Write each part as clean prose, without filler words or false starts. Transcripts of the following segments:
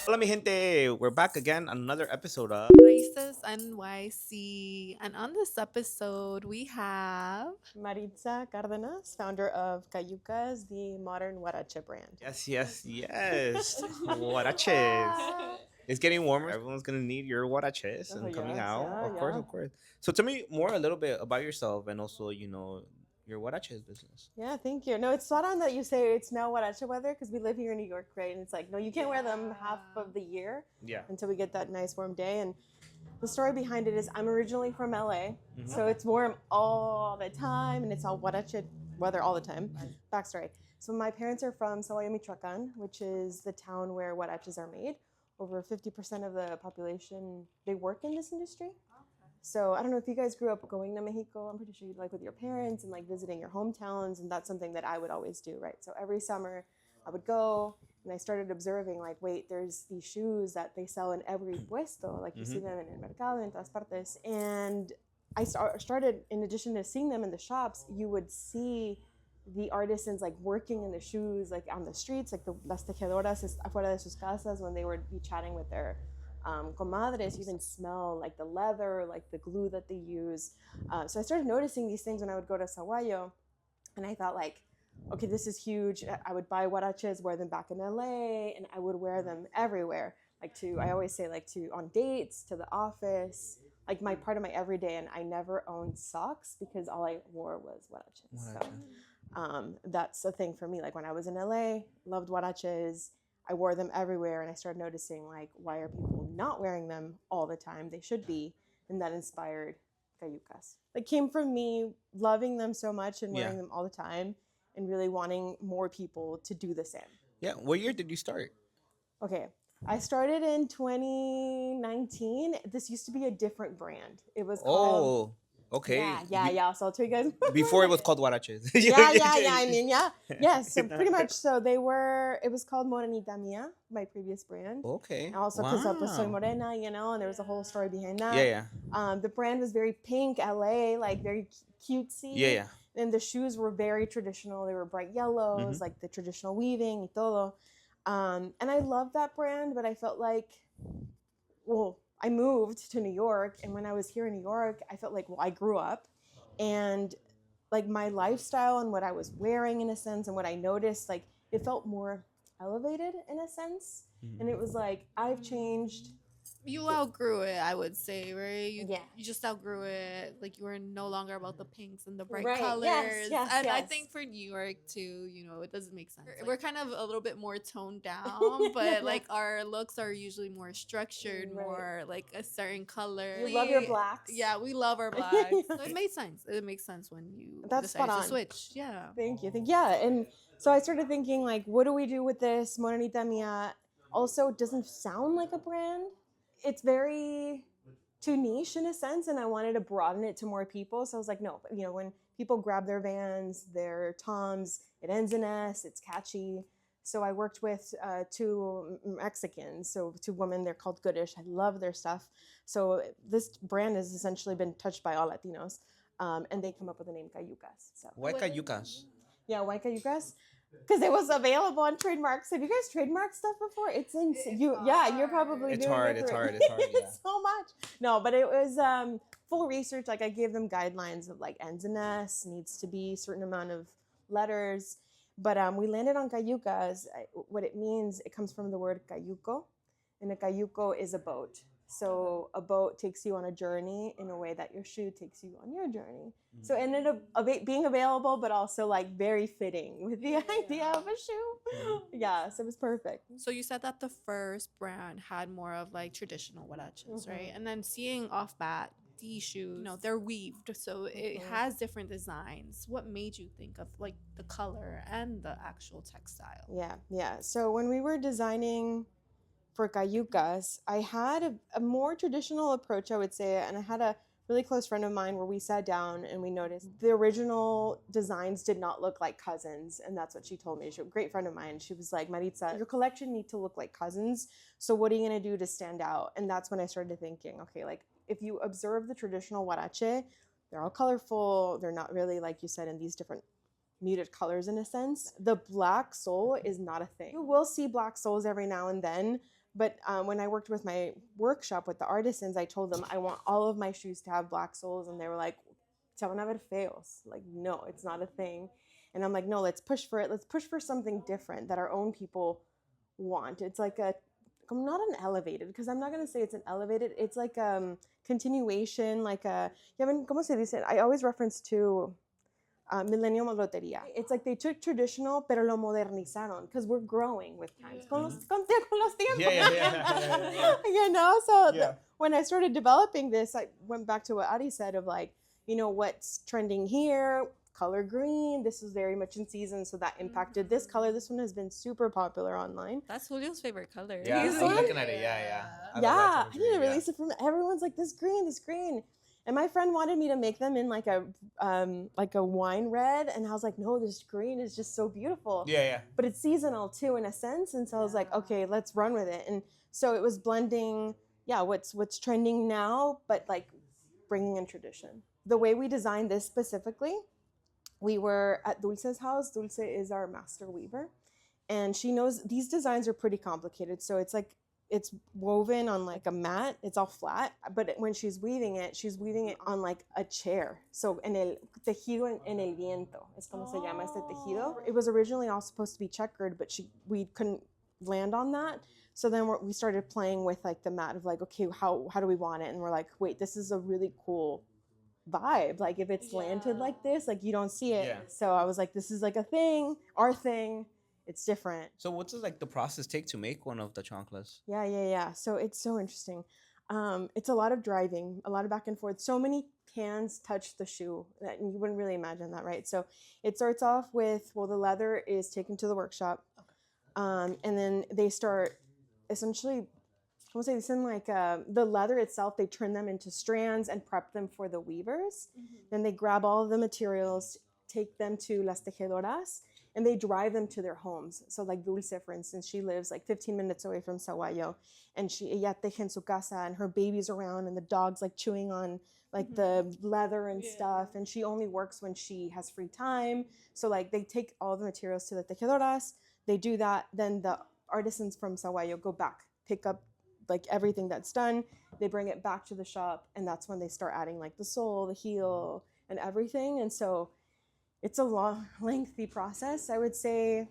Hola Mi Gente, we're back again on another episode of Raices NYC. And on this episode, we have. Maritza Cardenas, founder of Cayucas, the modern Huarrache brand. Yes. Huaraches. It's getting warmer. Everyone's gonna need your huaraches and coming yes, out. yeah, Of course, yeah. of course. So tell me more a little bit about yourself and also, your huaraches business. Yeah, thank you. No, it's spot on that you say it's now Huarrache weather because we live here in New York, right? And it's like, no, you can't wear them half of the year Yeah. until we get that nice warm day. And the story behind it is I'm originally from LA, Mhm. so it's warm all the time and it's all Huarrache weather all the time. Backstory. So my parents are from Celaya, Michoacan, which is the town where huaraches are made. Over 50% of the population, they work in this industry. So I don't know if you guys grew up going to Mexico. I'm pretty sure you'd like with your parents and like visiting your hometowns, and that's something that I would always do, right? So every summer I would go and I started observing like, wait, there's these shoes that they sell in every puesto, like you see them in el mercado, en todas partes. And I started, in addition to seeing them in the shops, you would see the artisans like working in the shoes, like on the streets, like las tejedoras afuera de sus casas when they would be chatting with their comadres. You even smell like the leather, like the glue that they use. So I started noticing these things when I would go to Saguayo, and I thought like, okay, this is huge. I would buy huaraches, wear them back in LA, and I would wear them everywhere. I always say like to on dates, to the office, like my part of my everyday. And I never owned socks because all I wore was huaraches. So that's a thing for me. Like when I was in LA, loved huaraches. I wore them everywhere, and I started noticing like, why are people not wearing them all the time? They should be, and that inspired Cayucas. It came from me loving them so much and wearing them all the time, and really wanting more people to do the same. Yeah. What year did you start? Okay, I started in 2019. This used to be a different brand. It was called. Oh, okay. Yeah. So I'll tell you guys. Before it was called huaraches. Yeah. I mean, yeah. Yes, so pretty much. So it was called Morenita Mia, my previous brand. Okay. And also because pues soy morena, and there was a whole story behind that. Yeah. The brand was very pink, LA, like very cutesy. Yeah. And the shoes were very traditional. They were bright yellows, like the traditional weaving y todo. And I loved that brand, but I felt like, well, I moved to New York, and when I was here in New York, I felt like, well, I grew up, and like my lifestyle and what I was wearing in a sense, and what I noticed, like it felt more elevated in a sense, and it was like I've changed. You outgrew it, I would say, right? Yeah. You just outgrew it. Like, you were no longer about the pinks and the bright Right. colors. Yes, and I yes. think for New York, too, it doesn't make sense. We're kind of a little bit more toned down, but like our looks are usually more structured, Right. more like a certain color. You love your blacks. Yeah, we love our blacks. So it made sense. It makes sense when you That's decided spot to on. switch. Yeah. Thank you. Yeah. And so I started thinking, like, what do we do with this? Morenita Mia also doesn't sound like a brand. It's very too niche in a sense, and I wanted to broaden it to more people. So I was like, no, when people grab their Vans, their Toms, it ends in S, it's catchy. So I worked with two Mexicans, so two women. They're called Goodish. I love their stuff. So this brand has essentially been touched by all Latinos, and they come up with the name Cayucas. So Why Cayucas? yeah, why Cayucas? Because it was available on trademarks. Have you guys trademarked stuff before? It's insane. You're probably It's doing hard. it It's for- hard. It's hard. Yeah. It's so much. No, but it was full research. Like I gave them guidelines of like ends in S, needs to be a certain amount of letters. But we landed on Cayucas. What it means, it comes from the word cayuco, and a cayuco is a boat. So a boat takes you on a journey in a way that your shoe takes you on your journey. So it ended up being available, but also like very fitting with the idea of a shoe. Yeah, so it was perfect. So you said that the first brand had more of like traditional huaraches, right? And then seeing off bat these shoes, they're weaved, so it has different designs. What made you think of like the color and the actual textile? Yeah. So when we were designing for Cayucas, I had a more traditional approach, I would say, and I had a really close friend of mine where we sat down and we noticed the original designs did not look like cousins, and that's what she told me. She's a great friend of mine. She was like, Maritza, your collection need to look like cousins, so what are you going to do to stand out? And that's when I started thinking, okay, like if you observe the traditional huarache, they're all colorful, they're not really, like you said, in these different muted colors in a sense. The black sole is not a thing. You will see black soles every now and then, But when I worked with my workshop with the artisans, I told them I want all of my shoes to have black soles, and they were like, "Se van a ver feos." Like, no, it's not a thing. And I'm like, no, let's push for it. Let's push for something different that our own people want. It's like not an elevated, because I'm not gonna say it's an elevated. It's like continuation, like a. Yeah, ¿cómo se dice? I always reference to Millennium Loteria. It's like they took traditional, pero lo modernizaron, because we're growing with times. Con los tiempos. Yeah. You know, so Yeah. when I started developing this, I went back to what Ari said of like, you know, what's trending here, color green. This is very much in season, so that impacted this color. This one has been super popular online. That's Julio's favorite color. Yeah, This I'm one? looking at it. Yeah. I love that Yeah, type of I need to green, release it from everyone's like this green. And my friend wanted me to make them in like a wine red, and I was like, no, this green is just so beautiful. Yeah. But it's seasonal too, in a sense, and so I was like, okay, let's run with it. And so it was blending, what's trending now, but like bringing in tradition. The way we designed this specifically, we were at Dulce's house. Dulce is our master weaver, and she knows these designs are pretty complicated. So it's like it's woven on like a mat. It's all flat, but when she's weaving it on like a chair. So en el tejido en el viento es como se llama este tejido. It was originally all supposed to be checkered, but we couldn't land on that. So then we started playing with like the mat of like, okay, how do we want it? And we're like, wait, this is a really cool vibe. Like if it's slanted like this, like you don't see it. Yeah. So I was like, this is like a thing, our thing. It's different. So what does like the process take to make one of the chanclas? Yeah. So it's so interesting. It's a lot of driving, a lot of back and forth. So many hands touch the shoe that you wouldn't really imagine that, right? So it starts off with, the leather is taken to the workshop. And then they start essentially, como se dicen, like the leather itself, they turn them into strands and prep them for the weavers. Then they grab all of the materials, take them to las tejedoras, and they drive them to their homes. So like Dulce, for instance, she lives like 15 minutes away from Saguayo, and ella teje en su casa, and her baby's around, and the dog's like chewing on like the leather and stuff, and she only works when she has free time. So like they take all the materials to the tejedoras, they do that, then the artisans from Saguayo go back, pick up like everything that's done, they bring it back to the shop, and that's when they start adding like the sole, the heel, and everything. And so it's a long, lengthy process. I would say,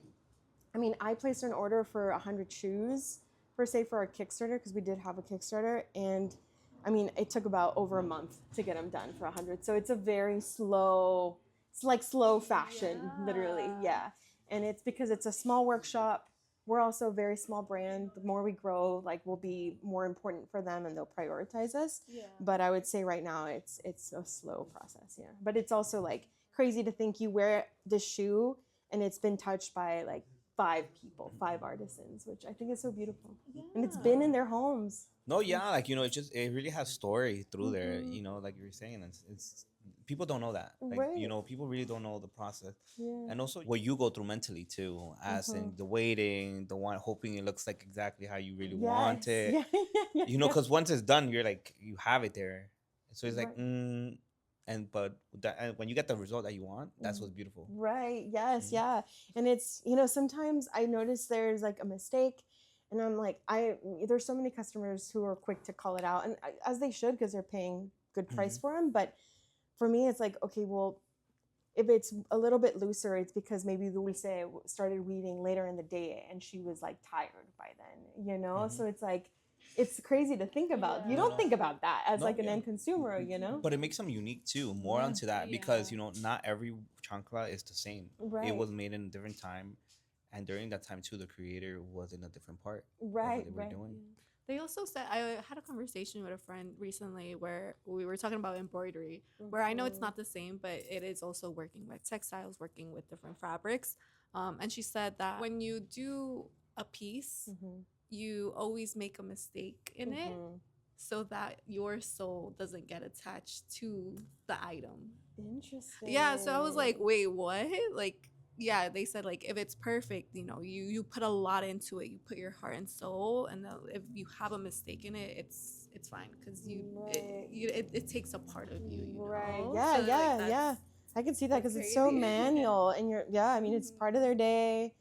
I mean, I placed an order for 100 shoes, per se, for our Kickstarter, because we did have a Kickstarter. And I mean, it took about over a month to get them done for 100. So it's a very slow, it's like slow fashion, literally. Yeah. And it's because it's a small workshop. We're also a very small brand. The more we grow, like we'll be more important for them, and they'll prioritize us. Yeah. But I would say right now it's a slow process. Yeah. But it's also like crazy to think you wear the shoe and it's been touched by like 5 people, 5 artisans, which I think is so beautiful. Yeah. And it's been in their homes. No, yeah, like, you know, it really has story through there, you know, like you were saying, it's people don't know that, like, you know, people really don't know the process. And also what you go through mentally too, as in the waiting, the one hoping it looks like exactly how you really want it, you know, because once it's done, you're like, you have it there, so it's like but when you get the result that you want, that's what's beautiful. Right. Yes. Yeah. And it's, you know, sometimes I notice there's like a mistake, and I'm like, there's so many customers who are quick to call it out, and as they should, because they're paying good price for them. But for me, it's like, okay, well, if it's a little bit looser, it's because maybe Dulce started weaving later in the day and she was like tired by then, you know? So it's like, it's crazy to think about. You don't think about that as like an end consumer, you know? But it makes them unique too, more onto that, because, you know, not every chancla is the same. Right. It was made in a different time. And during that time too, the creator was in a different part of what they were doing. They also said, I had a conversation with a friend recently where we were talking about embroidery, where I know it's not the same, but it is also working with textiles, working with different fabrics. And she said that when you do a piece, you always make a mistake in it so that your soul doesn't get attached to the item. Interesting. Yeah, so I was like, wait, what? Like, yeah, they said like if it's perfect, you know, you put a lot into it, you put your heart and soul, and if you have a mistake in it, it's fine, because it takes a part of you, you know? Yeah, so yeah. I can see that, because it's so manual, and I mean, it's part of their day,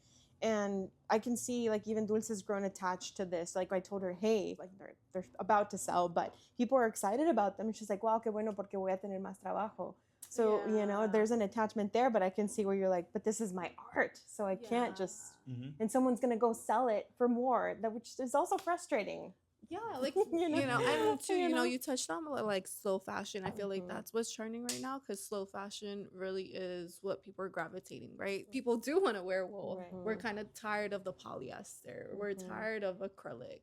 And I can see like even Dulce's grown attached to this. Like I told her, hey, like they're about to sell, but people are excited about them. And she's like, wow, qué bueno porque voy a tener más trabajo. So, you know, there's an attachment there, but I can see where you're like, but this is my art. So I can't just, and someone's going to go sell it for more, which is also frustrating. Yeah, like, and too, you touched on like slow fashion. I feel like that's what's trending right now because slow fashion really is what people are gravitating, right? People do want to wear wool. Right. We're kind of tired of the polyester. We're tired of acrylic.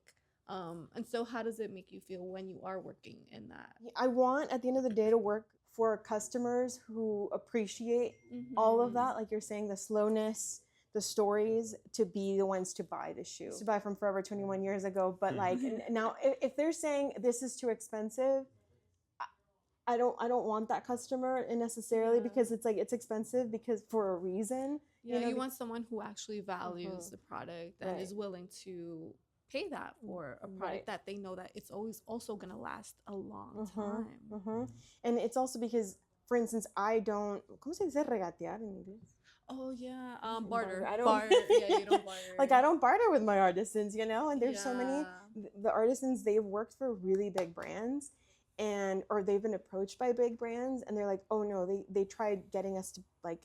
And so how does it make you feel when you are working in that? I want, at the end of the day, to work for customers who appreciate all of that. Like you're saying, the slowness, the stories, to be the ones to buy the shoe. To buy from Forever 21 years ago. But like now, if they're saying this is too expensive, I don't want that customer necessarily because it's like it's expensive because for a reason. Yeah, you want someone who actually values the product and is willing to pay that for a product that they know that it's always also going to last a long time. And it's also because, for instance, I don't, ¿cómo se dice regatear en inglés? Oh yeah, barter. I don't barter. Yeah, you don't barter. Like I don't barter with my artisans, you know. And there's so many the artisans, they've worked for really big brands, or they've been approached by big brands, and they're like, oh no, they tried getting us to like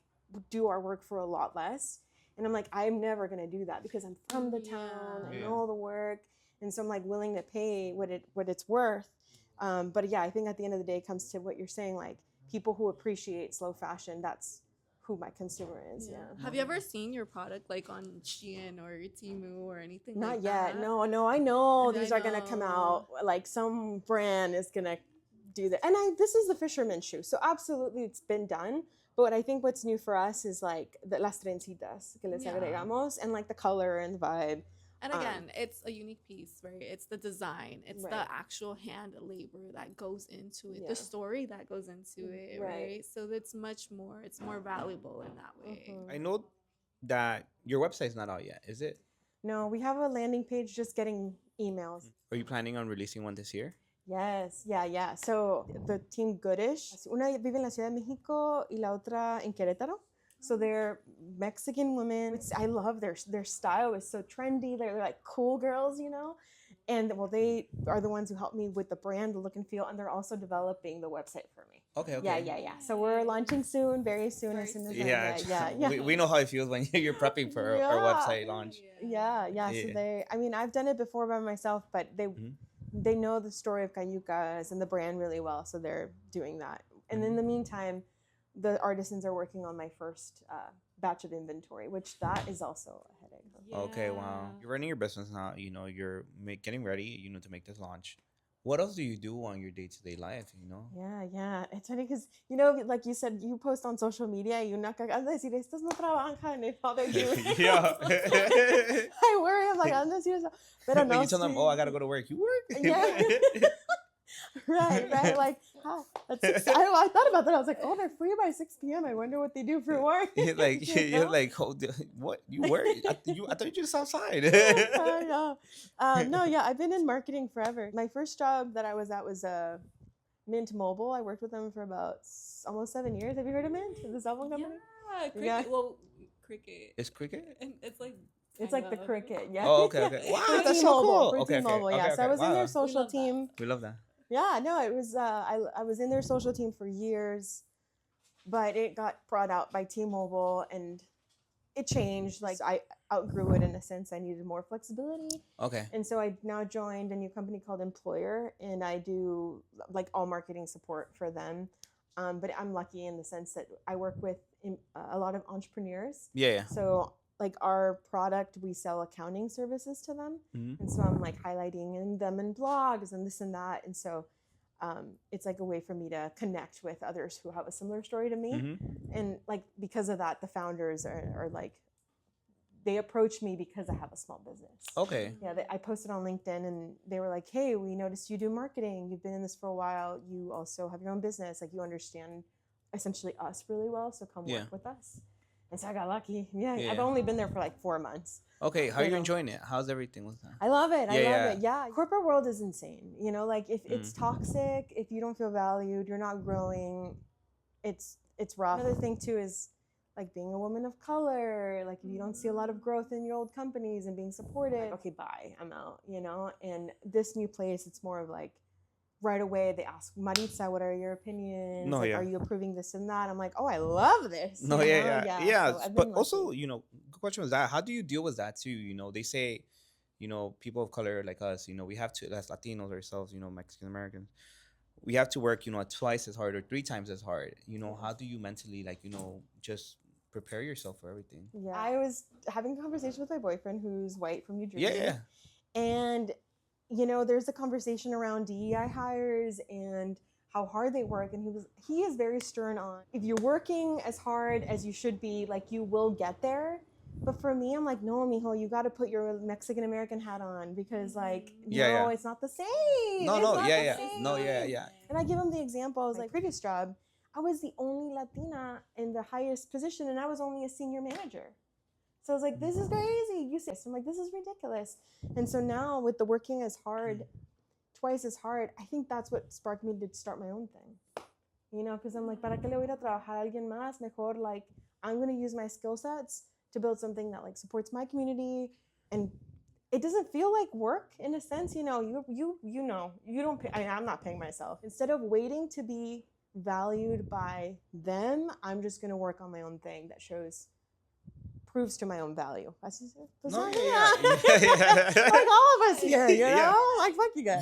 do our work for a lot less, and I'm like, I'm never gonna do that because I'm from the town, I know all the work, and so I'm like willing to pay what it's worth. But yeah, I think at the end of the day, it comes to what you're saying, like people who appreciate slow fashion. That's who my consumer is. Have you ever seen your product like on Shein or Temu or anything? Not like yet. That? No. I know these are gonna come out. Like some brand is gonna do that. And this is the fisherman shoe, so absolutely it's been done. But I think what's new for us is like the las trencitas que les agregamos, and like the color and the vibe. And again, it's a unique piece, right? It's the design. It's the actual hand labor that goes into it, the story that goes into it, right? So it's more valuable in that way. I know that your website's not out yet, is it? No, we have a landing page just getting emails. Are you planning on releasing one this year? Yes, yeah. So the team Goodish, una vive en la Ciudad de México y la otra en Querétaro. So they're Mexican women. I love their style is so trendy. They're like cool girls, you know. And well, they are the ones who helped me with the brand, the look and feel, and they're also developing the website for me. Okay. Yeah. So we're launching soon, very soon. As soon as yeah. We know how it feels when you're prepping for our website launch. Yeah. So I've done it before by myself, but they know the story of Cayucas and the brand really well, so they're doing that. And in the meantime, the artisans are working on my first batch of inventory, which that is also a headache. Okay, wow. You're running your business now. You know, you're getting ready, to make this launch. What else do you do on your day-to-day life, Yeah. It's funny because, like you said, you post on social media, y una cagada decir, estos no trabajan, if all they're doing. Yeah. I worry, I'm like, ando decir eso. Pero no, you tell them, I got to go to work. You work? Yeah. Right. Like, how? That's I thought about that. I was like, they're free by 6 p.m. I wonder what they do for work. You're like, what? You work? I thought you just outside. No, I've been in marketing forever. My first job that I was at was Mint Mobile. I worked with them for about almost 7 years. Have you heard of Mint? The cell phone company? Yeah, Cricket. Well, Cricket. It's Cricket? And it's like... It's like the Cricket, yeah. Oh, okay. Wow, that's so cool. Okay. Mobile, yeah. Okay, so I was in their social team. We love that. Yeah, no, it was, I was in their social team for years, but it got brought out by T-Mobile and it changed. Like I outgrew it in a sense. I needed more flexibility. Okay. And so I now joined a new company called Employer, and I do like all marketing support for them. But I'm lucky in the sense that I work with a lot of entrepreneurs. Yeah. So like our product, we sell accounting services to them. And so I'm like highlighting them in blogs and this and that. And so it's like a way for me to connect with others who have a similar story to me. And like, because of that, the founders are like, they approached me because I have a small business. Okay. Yeah, I posted on LinkedIn and they were like, hey, we noticed you do marketing. You've been in this for a while. You also have your own business. Like you understand essentially us really well. So come work with us. And so I got lucky. Yeah, I've only been there for like 4 months. Okay, how are you enjoying it? How's everything with that? I love it. I love it. Yeah, corporate world is insane. You know, like if it's toxic, if you don't feel valued, you're not growing, it's rough. Another thing too is like being a woman of color, like if you don't see a lot of growth in your old companies and being supported, like, okay, bye, I'm out, you know? And this new place, it's more of like, right away they ask, Maritza, what are your opinions? No, like, yeah. are you approving this and that? I'm like, oh, I love this. No, you yeah, know? yeah, yeah. So I've But been also, lucky. good question was that. How do you deal with that too? They say, people of color like us, we have to, as Latinos ourselves, Mexican Americans, we have to work, twice as hard or three times as hard. How do you mentally, like, just prepare yourself for everything? Yeah. I was having a conversation with my boyfriend who's white from New Jersey. Yeah. And, there's a conversation around DEI hires and how hard they work. And he is very stern on, if you're working as hard as you should be, like, you will get there. But for me, I'm like, no, mijo, you got to put your Mexican American hat on because, like, it's not the same. No, it's no, not yeah, the yeah. same. No, yeah. And I give him the example. I was like, previous job, I was the only Latina in the highest position, and I was only a senior manager. So I was like, this is crazy. You see this? I'm like, this is ridiculous. And so now with the working as hard, twice as hard, I think that's what sparked me to start my own thing. Because I'm like, ¿para qué le voy a trabajar a alguien más? Mejor, like, I'm going to use my skill sets to build something that, like, supports my community. And it doesn't feel like work in a sense. You don't pay, I'm not paying myself. Instead of waiting to be valued by them, I'm just going to work on my own thing that proves to my own value. That's just, No, like yeah. all of us here, like, fuck you guys.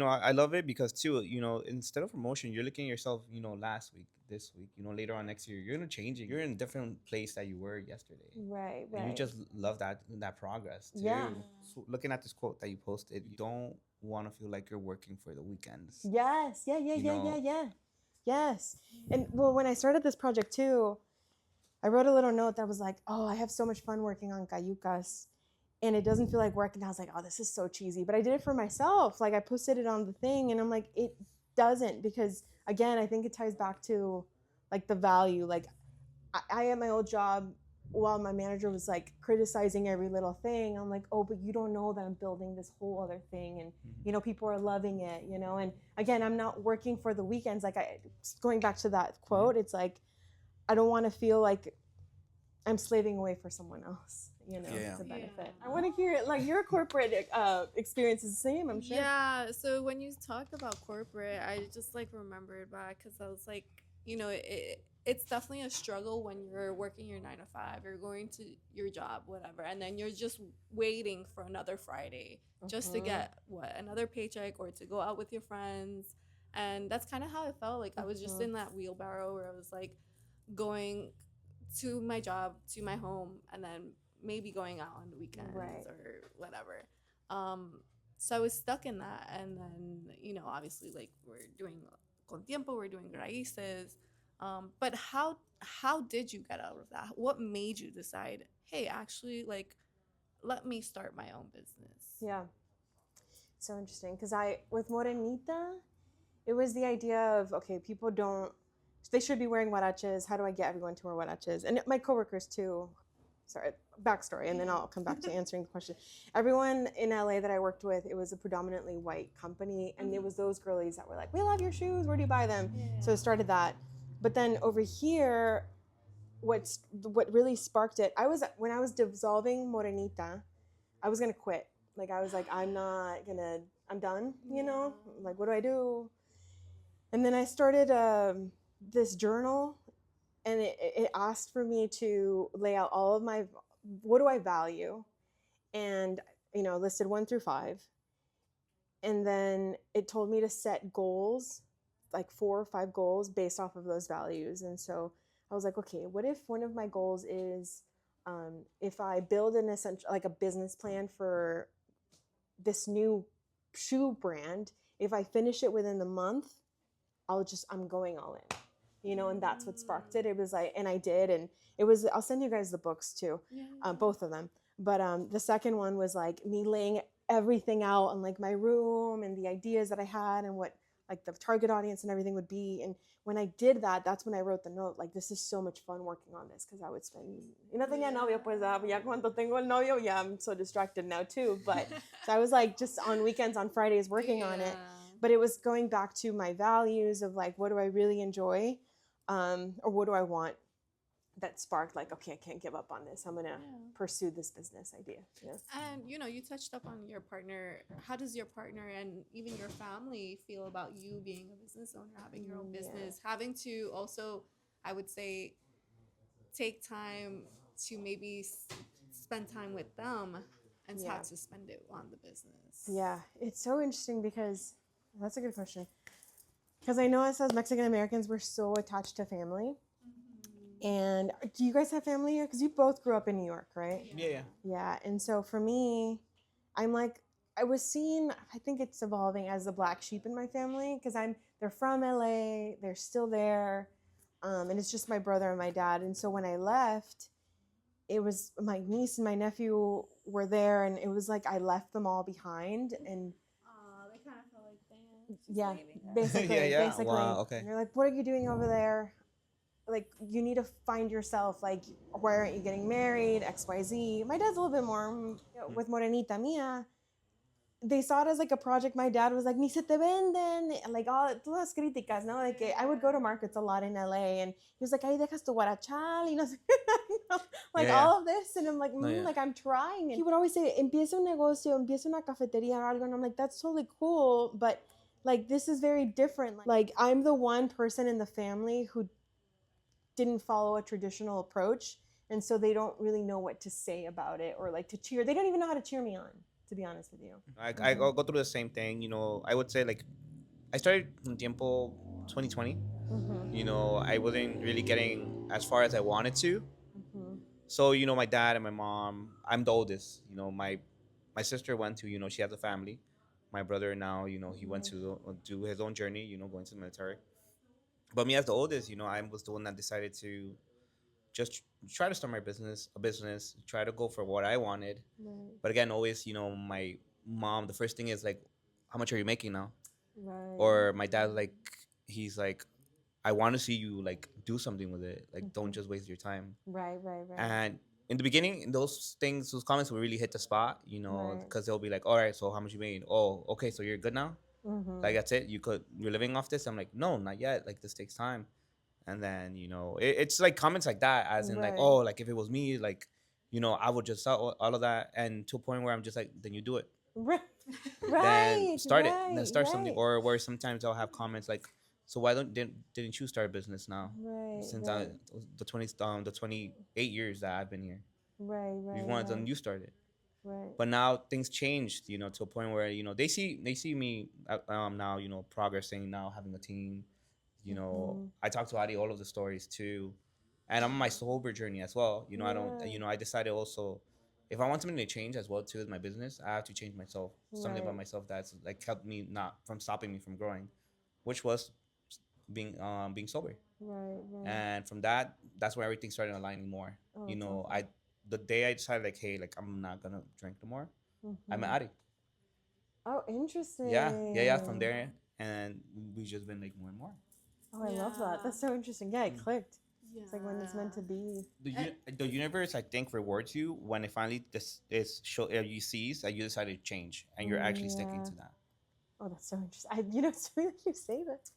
I love it because too, instead of promotion, you're looking at yourself, last week, this week, later on next year, you're gonna change it. You're in a different place that you were yesterday. Right. And you just love that progress too. Yeah. So looking at this quote that you posted, you don't want to feel like you're working for the weekends. Yes. Yeah. Yes. And well, when I started this project too, I wrote a little note that was like, oh, I have so much fun working on Cayucas and it doesn't feel like work. And I was like, oh, this is so cheesy. But I did it for myself. Like, I posted it on the thing and I'm like, it doesn't, because again, I think it ties back to like the value. Like, I at my old job, while my manager was like criticizing every little thing, I'm like, oh, but you don't know that I'm building this whole other thing. And, people are loving it, and again, I'm not working for the weekends. Like, going back to that quote, it's like, I don't want to feel like I'm slaving away for someone else, to benefit. Yeah. I want to hear it. Like, your corporate experience is the same, I'm sure. Yeah. So when you talk about corporate, I just like remembered back because I was like, it's definitely a struggle when you're working your 9 to 5, you're going to your job, whatever, and then you're just waiting for another Friday just to get another paycheck or to go out with your friends. And that's kind of how it felt. Like, I was just in that wheelbarrow where I was like, going to my job, to my home, and then maybe going out on the weekends or whatever. So I was stuck in that. And then, obviously, like, we're doing Con Tiempo, we're doing Raices. But how did you get out of that? What made you decide, hey, actually, like, let me start my own business? Yeah. So interesting. Because with Morenita, it was the idea of, okay, they should be wearing huaraches. How do I get everyone to wear huaraches? And my coworkers too. Sorry, backstory, and then I'll come back to answering the question. Everyone in LA that I worked with, it was a predominantly white company, and it was those girlies that were like, we love your shoes, where do you buy them? Yeah. So I started that. But then over here, what really sparked it, when I was dissolving Morenita, I was gonna quit. Like, I was like, I'm done, Like, what do I do? And then I started this journal, and it asked for me to lay out all of what do I value, and listed 1 through 5, and then it told me to set goals, like 4 or 5 goals based off of those values. And so I was like, okay, what if one of my goals is if I build an essential, like, a business plan for this new shoe brand, if I finish it within the month, I'm going all in, and that's what sparked it. It was like, and I did, and it was, I'll send you guys the books too, both of them. But the second one was like me laying everything out on, like, my room and the ideas that I had and what, like, the target audience and everything would be. And when I did that, that's when I wrote the note, like, this is so much fun working on this, because I would spend, no tenía novio, pues ya cuando tengo el novio, yeah, I'm so distracted now too. But so I was like just on weekends, on Fridays working on it. But it was going back to my values of, like, what do I really enjoy, or what do I want? that sparked like, okay, I can't give up on this. I'm gonna pursue this business idea. Yeah. And you touched up on your partner. How does your partner and even your family feel about you being a business owner, having your own business, having to also, I would say, take time to maybe spend time with them and have to spend it on the business? Yeah, it's so interesting because that's a good question. Because I know us as Mexican Americans, we're so attached to family. And do you guys have family here? Because you both grew up in New York, right? Yeah. Yeah. And so for me, I'm like, I was seen, I think it's evolving as the black sheep in my family because they're from LA, they're still there. And it's just my brother and my dad. And so when I left, it was my niece and my nephew were there, and it was like I left them all behind. And they kind of felt like, basically, basically. Wow, okay. And you're like, what are you doing over there? Like, you need to find yourself. Like, why aren't you getting married? XYZ. My dad's a little bit more with Morenita Mia. They saw it as like a project. My dad was like, ni se te venden, like all todas críticas, no? Like I would go to markets a lot in LA, and he was like, ahí dejas tu guarachal, y no sé, like all of this, and I'm like, like I'm trying. And he would always say, empieza un negocio, empieza una cafetería or algo, and I'm like, that's totally cool, but like this is very different. Like I'm the one person in the family who didn't follow a traditional approach, and so they don't really know what to say about it or like to cheer. They don't even know how to cheer me on, to be honest with you. I go through the same thing. I would say like I started in tiempo 2020. I wasn't really getting as far as I wanted to. So my dad and my mom. I'm the oldest. My sister went to she has a family. My brother now he went to do his own journey. Going to the military. But me as the oldest, I was the one that decided to just try to start a business, try to go for what I wanted. Right. But again, always, my mom, the first thing is like, how much are you making now? Right. Or my dad, like, he's like, I want to see you like do something with it. Like, don't just waste your time. Right. And in the beginning, those comments will really hit the spot, because they'll be like, all right, so how much you made? Oh, okay, so you're good now? Like, that's it? You're living off this? I'm like, no, not yet. Like, this takes time. And then, it's like comments like that, as in like, oh, like if it was me, like, I would just sell all of that. And to a point where I'm just like, then you do it. Right. Then start it. Then start something. Or where sometimes I'll have comments like, so why didn't you start a business now? Right. Since the 28 years that I've been here. Right. If you wanted, then you started. Right. But now things changed, to a point where they see me now, progressing, now having a team. I talk to Adi all of the stories too, and I'm on my sober journey as well. I don't. I decided also, if I want something to change as well too with my business, I have to change myself. Something about myself that's like helped me, not from stopping me from growing, which was being sober. Right. And from that's where everything started aligning more. Awesome. The day I decided like, hey, like I'm not gonna drink no more, I met Adi. Oh, interesting. Yeah. From there, and we've just been like more and more. Oh, I love that. That's so interesting. Yeah, it clicked. Yeah. It's like when it's meant to be. The universe, I think, rewards you when it finally you sees that you decided to change and you're actually sticking to that. Oh, that's so interesting. It's funny that you say that.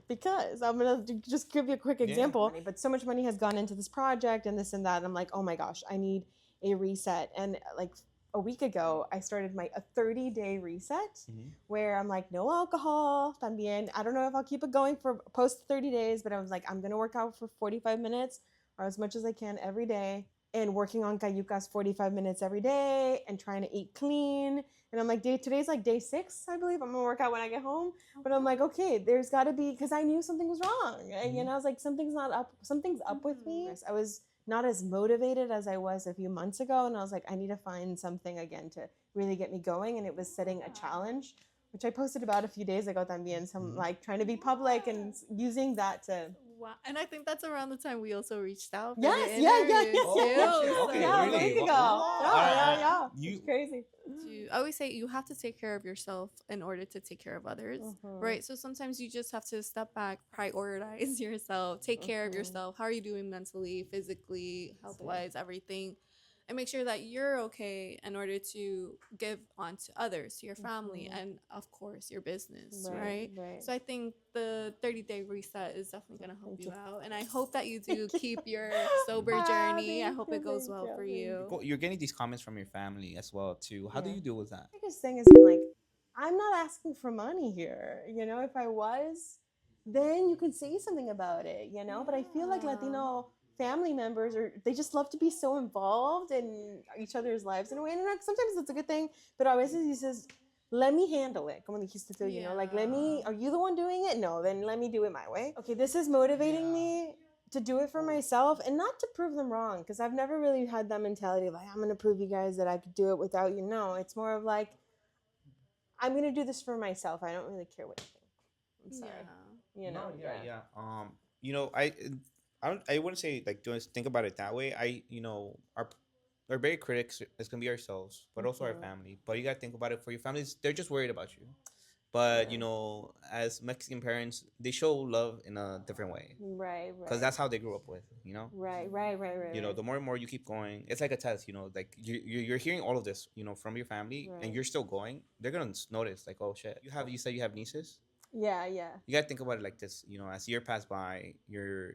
Because I'm going to just give you a quick example. But so much money has gone into this project and this and that. And I'm like, oh my gosh, I need a reset. And like a week ago, I started a 30-day reset where I'm like, no alcohol, también. I don't know if I'll keep it going for post 30 days, but I was like, I'm going to work out for 45 minutes or as much as I can every day, and working on Cayucas 45 minutes every day and trying to eat clean. And I'm like, today's like day 6, I believe. I'm going to work out when I get home. But I'm like, okay, there's got to be, because I knew something was wrong. And I was like, something's up with me. I was not as motivated as I was a few months ago. And I was like, I need to find something again to really get me going. And it was setting a challenge, which I posted about a few days ago también. So I'm like trying to be public and using that to... Wow. And I think that's around the time we also reached out. Yes. Okay, yeah, really? a week ago. Yeah. It's crazy. I always say you have to take care of yourself in order to take care of others, right? So sometimes you just have to step back, prioritize yourself, take care of yourself. How are you doing mentally, physically, health-wise, everything? and make sure that you're okay in order to give on to others, to your family, and of course your business, right? So I think the 30-day reset is definitely going to help you out, and I hope that you do keep your sober journey. I hope it goes well for you. You're getting these comments from your family as well too. How do you deal with that? The biggest thing has been like, I'm not asking for money here. You know, if I was, then you could say something about it, you know? But I feel like Latino family members they just love to be so involved in each other's lives in a way. And sometimes it's a good thing, but always he says, let me handle it. Como dijiste tú, you know, like, are you the one doing it? No, then let me do it my way. Okay, this is motivating me to do it for myself and not to prove them wrong, because I've never really had that mentality of like, I'm going to prove you guys that I could do it without you. No, it's more of like, I'm going to do this for myself. I don't really care what you think. I'm sorry. You know? You know, I wouldn't say like just think about it that way. Our very critics is gonna be ourselves, but also our family. But you gotta think about it for your families. They're just worried about you. But you know, as Mexican parents, they show love in a different way. Right. Because that's how they grew up with. You know. Right. You know, the more and more you keep going, it's like a test. You know, like you're hearing all of this, you know, from your family, and you're still going. They're gonna notice, like, oh shit, you said you have nieces. Yeah. You gotta think about it like this. You know, as year pass by, your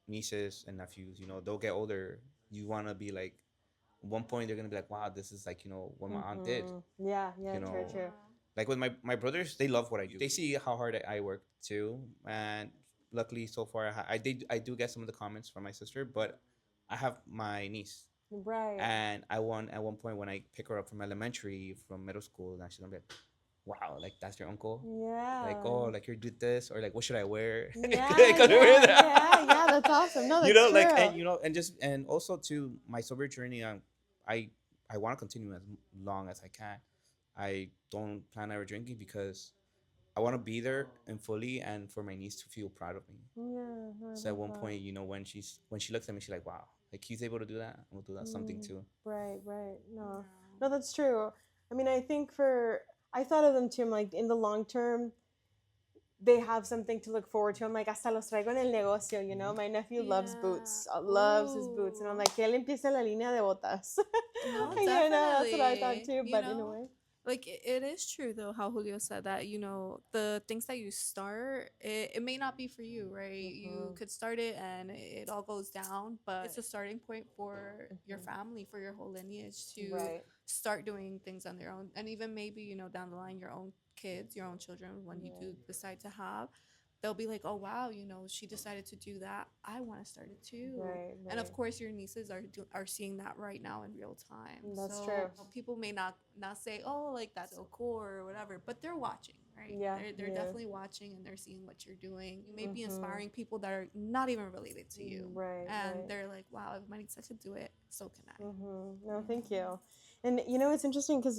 nieces and nephews, you know, they'll get older. You wanna be like, at one point they're gonna be like, wow, this is like, you know, what my aunt did. Yeah. You know, True. like with my brothers, they love what I do. They see how hard I work too, and luckily so far I do get some of the comments from my sister, but I have my niece. Right. And at one point when I pick her up from elementary, from middle school, and she's gonna be like, wow, like that's your uncle? Yeah. Like, oh, like you did this, or like what should I wear? Yeah, that's awesome. No, that's you know, true. like, and you know, and also to my sober journey, I want to continue as long as I can. I don't plan ever drinking because I want to be there and fully, and for my niece to feel proud of me. Yeah. So at one point, you know, when she looks at me, she's like, wow, like he's able to do that. I'm gonna do that something too. Right. No, that's true. I mean, I think I thought of them too. I'm like, in the long term, they have something to look forward to. I'm like, hasta los traigo en el negocio, you know? My nephew loves boots, loves his boots. And I'm like, que él empiece la línea de botas. No, you know, that's what I thought too, but in a way. Like, it is true, though, how Julio said that, you know, the things that you start, it may not be for you, right? You could start it and it all goes down, but it's a starting point for your family, for your whole lineage to start doing things on their own. And even maybe, you know, down the line, your own kids, your own children, when you do decide to have, they'll be like, oh, wow, you know, she decided to do that. I want to start it too. And of course, your nieces are seeing that right now in real time. That's true. People may not say, oh, like, that's so cool or whatever, but they're watching, right? Yeah. They're definitely watching, and they're seeing what you're doing. You may be inspiring people that are not even related to you. And they're like, wow, if Maritza could do it, so can I. No, thank you. And, you know, it's interesting because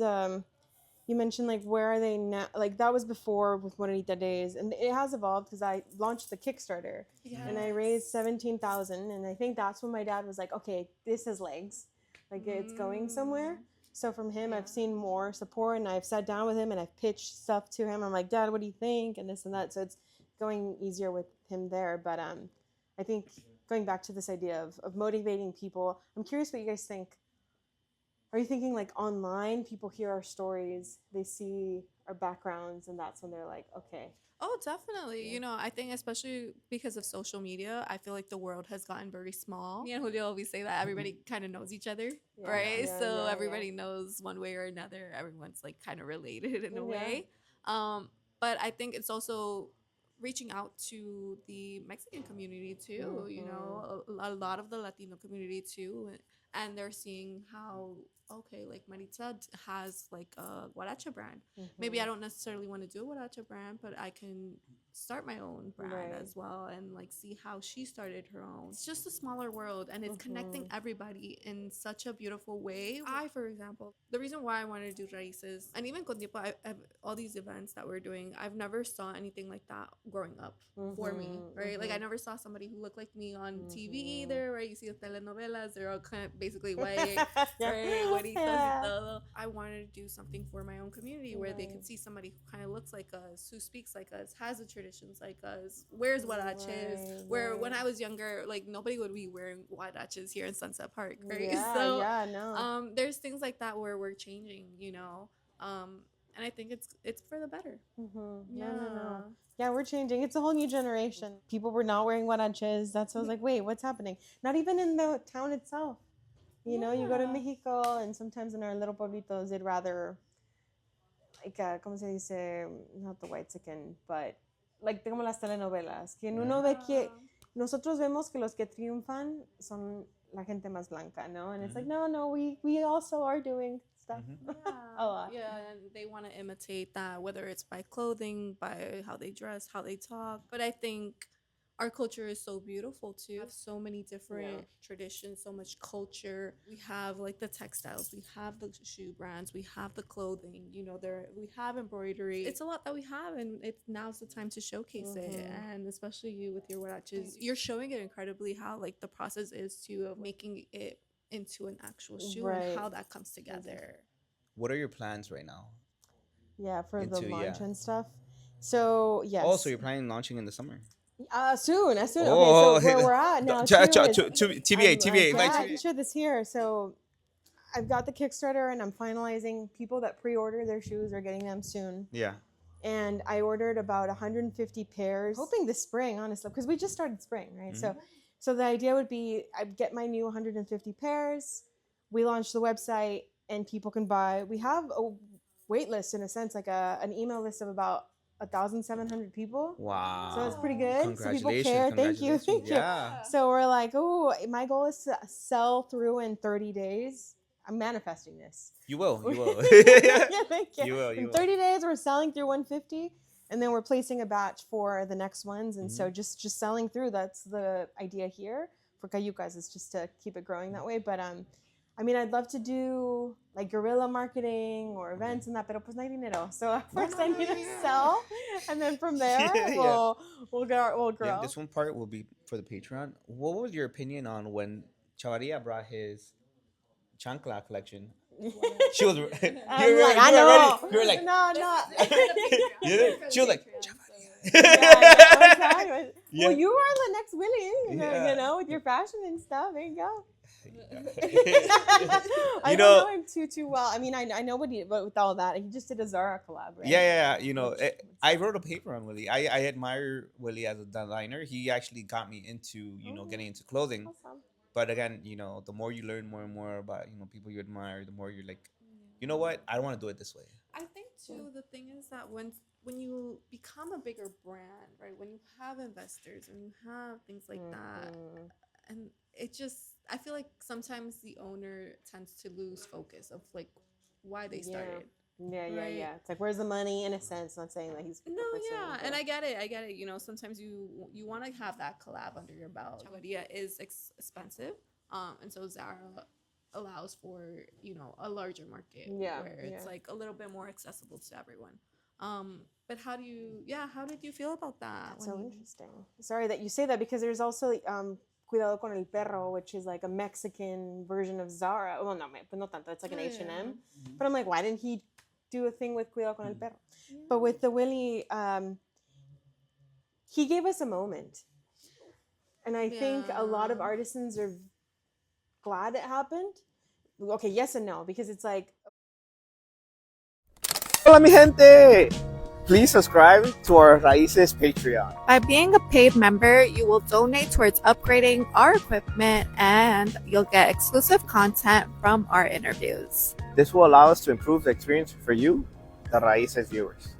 you mentioned, like, where are they now? Like, that was before with Morita Days, and it has evolved because I launched the Kickstarter, and I raised $17,000, and I think that's when my dad was like, okay, this has legs, like, it's going somewhere. So from him, I've seen more support, and I've sat down with him, and I've pitched stuff to him. I'm like, Dad, what do you think? And this and that. So it's going easier with him there. But I think going back to this idea of motivating people, I'm curious what you guys think. Are you thinking, like, online, people hear our stories, they see our backgrounds, and that's when they're like, okay. Oh, definitely. You know, I think especially because of social media, I feel like the world has gotten very small. Me and Julio always say that everybody kind of knows each other, right? So everybody knows one way or another. Everyone's, like, kind of related in a way. But I think it's also reaching out to the Mexican community too, you know, a lot of the Latino community too. And they're seeing how, okay, like Maritza has like a Huarrache brand. Maybe I don't necessarily want to do a Huarrache brand, but I can start my own brand as well, and like see how she started her own. It's just a smaller world, and it's connecting everybody in such a beautiful way. I, for example, the reason why I wanted to do Raices, and even con tiempo, I've all these events that we're doing, I've never saw anything like that growing up for me, right? Like, I never saw somebody who looked like me on TV either, right? You see the telenovelas, they're all kind of basically white, right? Güeritas y todo. I wanted to do something for my own community where they could see somebody who kind of looks like us, who speaks like us, has a tradition, traditions like us wears huaraches. Where when I was younger, like nobody would be wearing huaraches here in Sunset Park, right? So no. there's things like that where we're changing, you know, and I think it's for the better. No. Yeah, we're changing. It's a whole new generation. People were not wearing huaraches. That's why I was like, wait, what's happening? Not even in the town itself. You know, you go to Mexico, and sometimes in our little pueblitos, they'd rather, like, ¿cómo se dice? Not the white chicken, but, like, como las telenovelas. Que uno ve que, nosotros vemos que los que triunfan son la gente más blanca, ¿no? And it's like, no, we also are doing stuff. A lot. Yeah, and they want to imitate that, whether it's by clothing, by how they dress, how they talk. But I think our culture is so beautiful too. We have so many different traditions, so much culture. We have like the textiles, we have the shoe brands, we have the clothing, you know, we have embroidery. It's a lot that we have, and now's the time to showcase it. And especially you with your huaraches, you're showing it incredibly how like the process is to making it into an actual shoe and how that comes together. What are your plans right now? Yeah, for the launch and stuff. So yes. Oh, so you're planning on launching in the summer? Soon. Okay, so where we're at now. TBA. I can share this here. So I've got the Kickstarter, and I'm finalizing. People that pre-order their shoes are getting them soon. Yeah. And I ordered about 150 pairs, hoping this spring, honestly, because we just started spring, right? So the idea would be I'd get my new 150 pairs. We launch the website, and people can buy. We have a wait list, in a sense, like an email list of about 1,700 people. Wow. So that's pretty good. So people Congratulations. care. Thank you. Yeah. So we're like, oh, my goal is to sell through in 30 days. I'm manifesting this. You will. Yeah, thank you. You will. In 30 days, we're selling through 150, and then we're placing a batch for the next ones. And so just selling through, that's the idea here for Cayucas, is just to keep it growing that way. But I mean, I'd love to do like guerrilla marketing or events and that, pero pues no hay dinero. So first I need to sell, and then from there we'll grow. Yeah, this one part will be for the Patreon. What was your opinion on when Chavaria brought his chancla collection? She was. I know. You were like, no. She was like, Chavaria. Well, you are the next Willie, you know, with your fashion and stuff. There you go. I don't know him too well. I mean, I know what with all that. He just did a Zara collab, right? Yeah. You know, I wrote a paper on Willie. I admire Willie as a designer. He actually got me into, you know, getting into clothing. Awesome. But again, you know, the more you learn more and more about, you know, people you admire, the more you're like, you know what? I don't want to do it this way. I think too, the thing is that when you become a bigger brand, right? When you have investors, when you have things like that, and it just, I feel like sometimes the owner tends to lose focus of like why they started. Yeah. It's like, where's the money, in a sense? Not saying that he's and I get it. You know, sometimes you want to have that collab under your belt. Chavaria is expensive, and so Zara allows for, you know, a larger market where it's like a little bit more accessible to everyone. But how did you feel about that? That's so interesting. Sorry that you say that, because there's also Cuidado con el Perro, which is like a Mexican version of Zara. Well, no tanto. It's like an H&M. But I'm like, why didn't he do a thing with Cuidado con el Perro? But with the Willie, he gave us a moment. And I think a lot of artisans are glad it happened. Okay, yes and no, because it's like... Hola Mi Gente! Please subscribe to our Raices Patreon. By being a paid member, you will donate towards upgrading our equipment, and you'll get exclusive content from our interviews. This will allow us to improve the experience for you, the Raices viewers.